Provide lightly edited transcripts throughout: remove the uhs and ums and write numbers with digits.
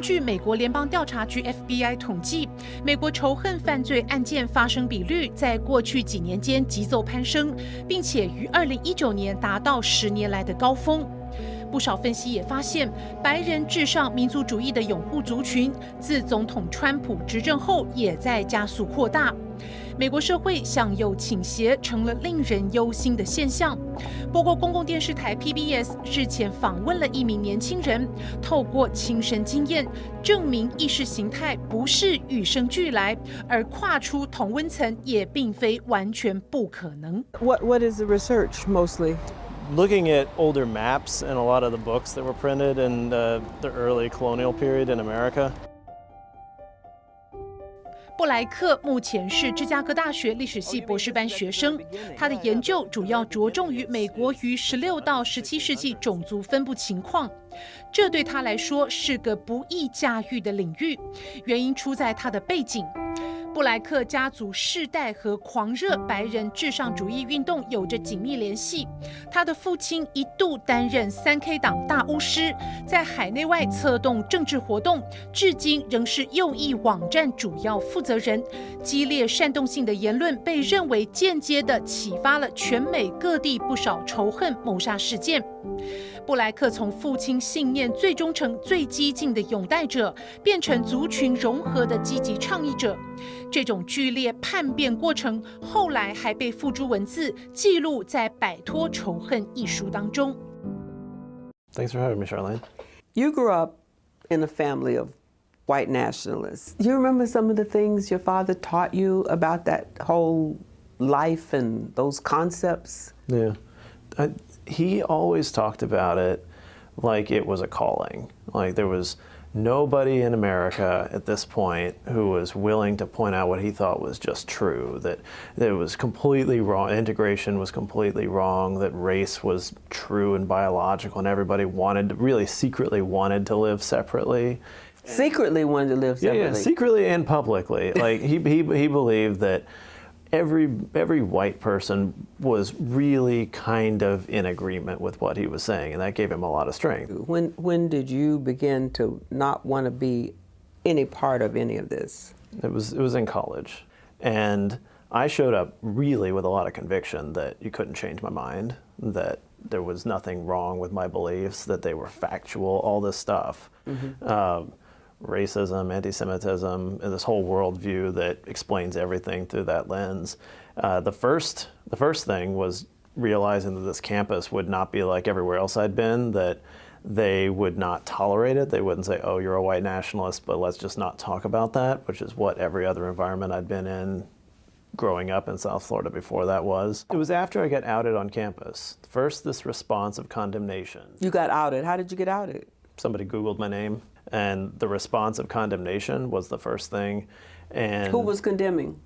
据美国联邦调查局 FBI 统计，美国仇恨犯罪案件发生比率在过去几年间急骤攀升，并且于2019年达到10年来的高峰。不少分析也发现，白人至上民族主义的拥护族群，自总统川普执政后也在加速扩大。美国社会向右倾斜成了令人忧心的现象。不过，公共电视台 PBS 日前访问了一名年轻人，透过亲身经验证明意识形态不是与生俱来，而跨出同温层也并非完全不可能。What is the research mostly? Looking at older maps and a lot of the books that were printed in the early colonial period in America. 布莱克目前是芝加哥大学历史系博士班学生，他的研究主要着重于美国于16到17世纪种族分布情况，这对他来说是个不易驾驭的领域，原因出在他的背景。布莱克家族世代和狂热白人至上主义运动有着紧密联系。他的父亲一度担任3K 党大巫师，在海内外策动政治活动，至今仍是右翼网站主要负责人。激烈煽动性的言论被认为间接地启发了全美各地不少仇恨谋杀事件。布莱克从父亲信念最忠诚、最激进的拥戴者，变成族群融合的积极倡议者。这种剧烈叛变过程，后来还被付诸文字，记录在《摆脱仇恨》一书当中。Thanks for having me, Charlene. You grew up in a family of white nationalists. Do you remember some of the things your father taught you about that whole life and those concepts? Yeah. He always talked about it like it was a calling. Like there was nobody in America at this point who was willing to point out what he thought was just true, that it was completely wrong, integration was completely wrong, that race was true and biological, and everybody really secretly wanted to live separately. Secretly wanted to live separately? Yeah, secretly and publicly. Like he believed that every white person was really kind of in agreement with what he was saying, and that gave him a lot of strength. When did you begin to not want to be any part of any of this? It was in college, and I showed up really with a lot of conviction that you couldn't change my mind, that there was nothing wrong with my beliefs, that they were factual, all this stuff. Racism, anti-Semitism, and this whole worldview that explains everything through that lens. The first thing was realizing that this campus would not be like everywhere else I'd been, that they would not tolerate it. They wouldn't say, oh, you're a white nationalist, but let's just not talk about that, which is what every other environment I'd been in growing up in South Florida before that was. It was after I got outed on campus. First, this response of condemnation. You got outed. How did you get outed? Somebody Googled my name, and the response of condemnation was the first thing. And who was condemning?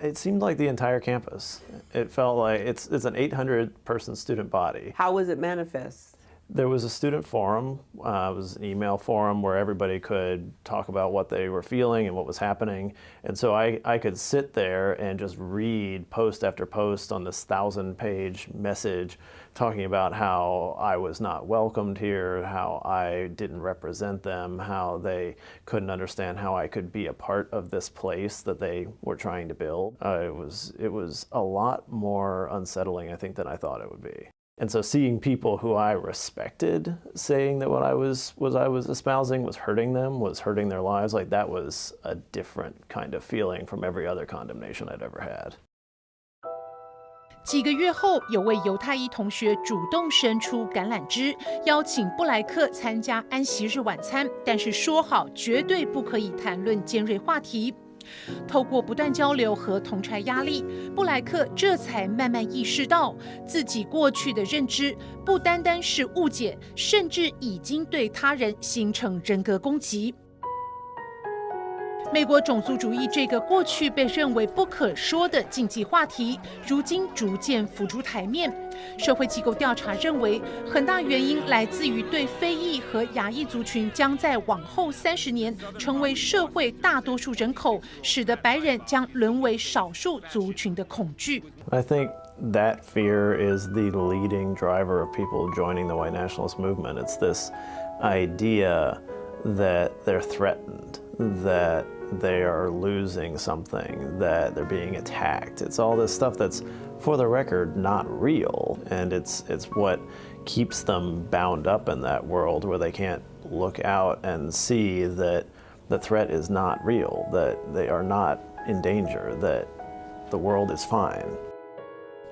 It seemed like the entire campus. It felt like it's an 800-person student body. How was it manifest? There was a student forum. It was an email forum where everybody could talk about what they were feeling and what was happening. And so I could sit there and just read post after post on this 1,000-page message talking about how I was not welcomed here, how I didn't represent them, how they couldn't understand how I could be a part of this place that they were trying to build. It was a lot more unsettling, I think, than I thought it would be. And so seeing people who I respected saying that what I was espousing was hurting them, was hurting their lives, like that was a different kind of feeling from every other condemnation I'd ever had. 几个月后，有位犹太裔同学主动伸出橄榄枝，邀请布莱克参加安息日晚餐，但是说好绝对不可以谈论尖锐话题。透过不断交流和同侪压力，布莱克这才慢慢意识到，自己过去的认知不单单是误解，甚至已经对他人形成人格攻击。美国种族主义这个过去被认为不可说的禁忌话题，如今逐渐浮出台面。社会机构调查认为，很大原因来自于对非裔和亚裔族群将在往后30年成为社会大多数人口，使得白人将沦为少数族群的恐惧。I think that fear is the leading driver of people joining the white nationalist movement. It's this idea that they're threatened, that they are losing something, that they're being attacked. It's all this stuff that's, for the record, not real, and it's what keeps them bound up in that world where they can't look out and see that the threat is not real, that they are not in danger, that the world is fine.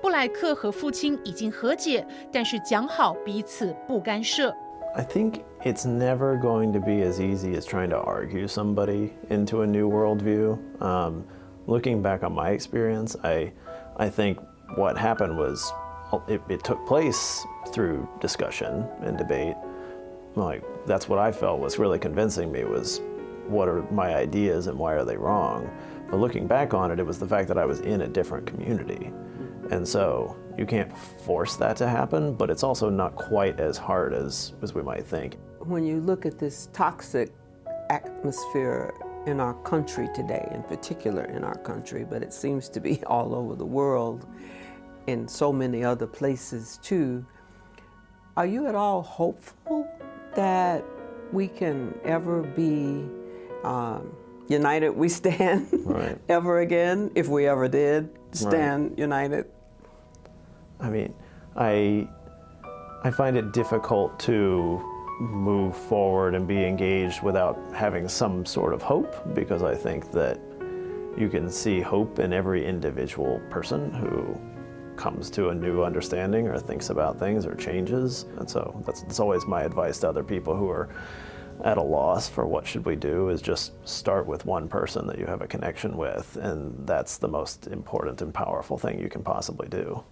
布莱克和父亲已经和解，但是讲好彼此不干涉。I think it's never going to be as easy as trying to argue somebody into a new worldview. Looking back on my experience, I think what happened was it took place through discussion and debate. Like, that's what I felt was really convincing me, was what are my ideas and why are they wrong? But looking back on it, it was the fact that I was in a different community. And so you can't force that to happen, but it's also not quite as hard as we might think. When you look at this toxic atmosphere in our country today, in particular in our country, but it seems to be all over the world, in so many other places too, are you at all hopeful that we can ever be united we stand Right. ever again, if we ever did stand right. united? I mean, I find it difficult to move forward and be engaged without having some sort of hope, because I think that you can see hope in every individual person who comes to a new understanding or thinks about things or changes. And so that's always my advice to other people who are at a loss for what should we do, is just start with one person that you have a connection with, and that's the most important and powerful thing you can possibly do.